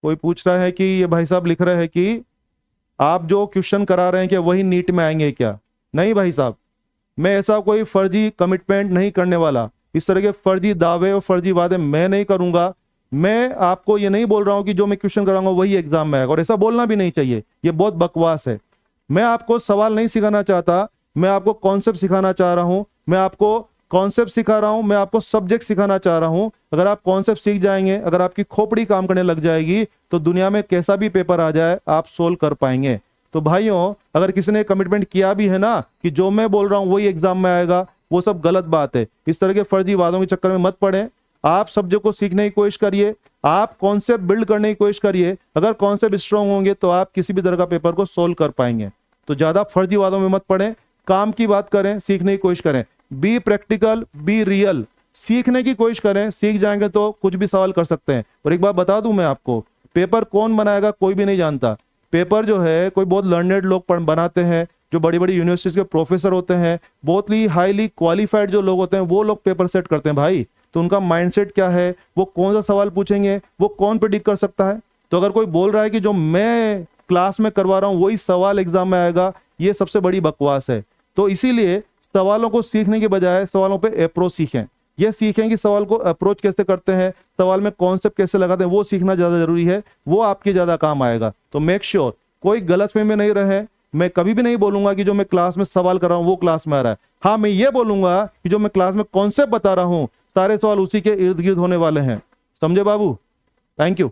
कोई पूछ रहा है कि ये भाई साहब लिख रहे हैं कि आप जो क्वेश्चन करा रहे हैं क्या वही नीट में आएंगे क्या? नहीं भाई साहब, मैं ऐसा कोई फर्जी कमिटमेंट नहीं करने वाला। इस तरह के फर्जी दावे और फर्जी वादे मैं नहीं करूंगा। मैं आपको ये नहीं बोल रहा हूं कि जो मैं क्वेश्चन कराऊंगा वही एग्जाम में आएगा, और ऐसा बोलना भी नहीं चाहिए, ये बहुत बकवास है। मैं आपको सवाल नहीं सिखाना चाहता, मैं आपको कॉन्सेप्ट सिखाना चाह रहा हूं। मैं आपको कॉन्सेप्ट सिखा रहा हूं, मैं आपको सब्जेक्ट सिखाना चाह रहा हूं। अगर आप कॉन्सेप्ट सीख जाएंगे, अगर आपकी खोपड़ी काम करने लग जाएगी, तो दुनिया में कैसा भी पेपर आ जाए आप सोल्व कर पाएंगे। तो भाइयों, अगर किसी ने कमिटमेंट किया भी है ना कि जो मैं बोल रहा हूं वही एग्जाम में आएगा, वो सब गलत बात है। इस तरह के फर्जी वादों के चक्कर में मत पड़े। आप सब्जेक्ट को सीखने की कोशिश करिए, आप कॉन्सेप्ट बिल्ड करने की कोशिश करिए। अगर कॉन्सेप्ट स्ट्रांग होंगे तो आप किसी भी तरह का पेपर को सोल्व कर पाएंगे। तो ज्यादा फर्जी वादों में मत पड़े, काम की बात करें, सीखने की कोशिश करें। बी प्रैक्टिकल, बी रियल, सीखने की कोशिश करें। सीख जाएंगे तो कुछ भी सवाल कर सकते हैं। और एक बात बता दूं मैं आपको, पेपर कौन बनाएगा कोई भी नहीं जानता। पेपर जो है कोई बहुत लर्नेड लोग बनाते हैं, जो बड़ी बड़ी यूनिवर्सिटीज के प्रोफेसर होते हैं, बहुत ही हाईली क्वालिफाइड जो लोग होते हैं, वो लोग पेपर सेट करते हैं भाई। तो उनका माइंडसेट क्या है, वो कौन सा सवाल पूछेंगे, वो कौन प्रेडिक्ट कर सकता है। तो अगर कोई बोल रहा है कि जो मैं क्लास में करवा रहा हूं वही सवाल एग्जाम में आएगा, ये सबसे बड़ी बकवास है। तो इसीलिए सवालों को सीखने के बजाय सवालों पे अप्रोच सीखें। ये सीखें कि सवाल को अप्रोच कैसे करते हैं, सवाल में कॉन्सेप्ट कैसे लगाते हैं, वो सीखना ज्यादा जरूरी है। वो आपके ज्यादा काम आएगा। तो मेक श्योर कोई गलतफहमी में नहीं रहे। मैं कभी भी नहीं बोलूंगा कि जो मैं क्लास में सवाल कर रहा हूं वो क्लास में आ रहा है। हाँ, मैं ये बोलूंगा कि जो मैं क्लास में कॉन्सेप्ट बता रहा हूं सारे सवाल उसी के इर्द गिर्द होने वाले हैं। समझे बाबू? Thank you.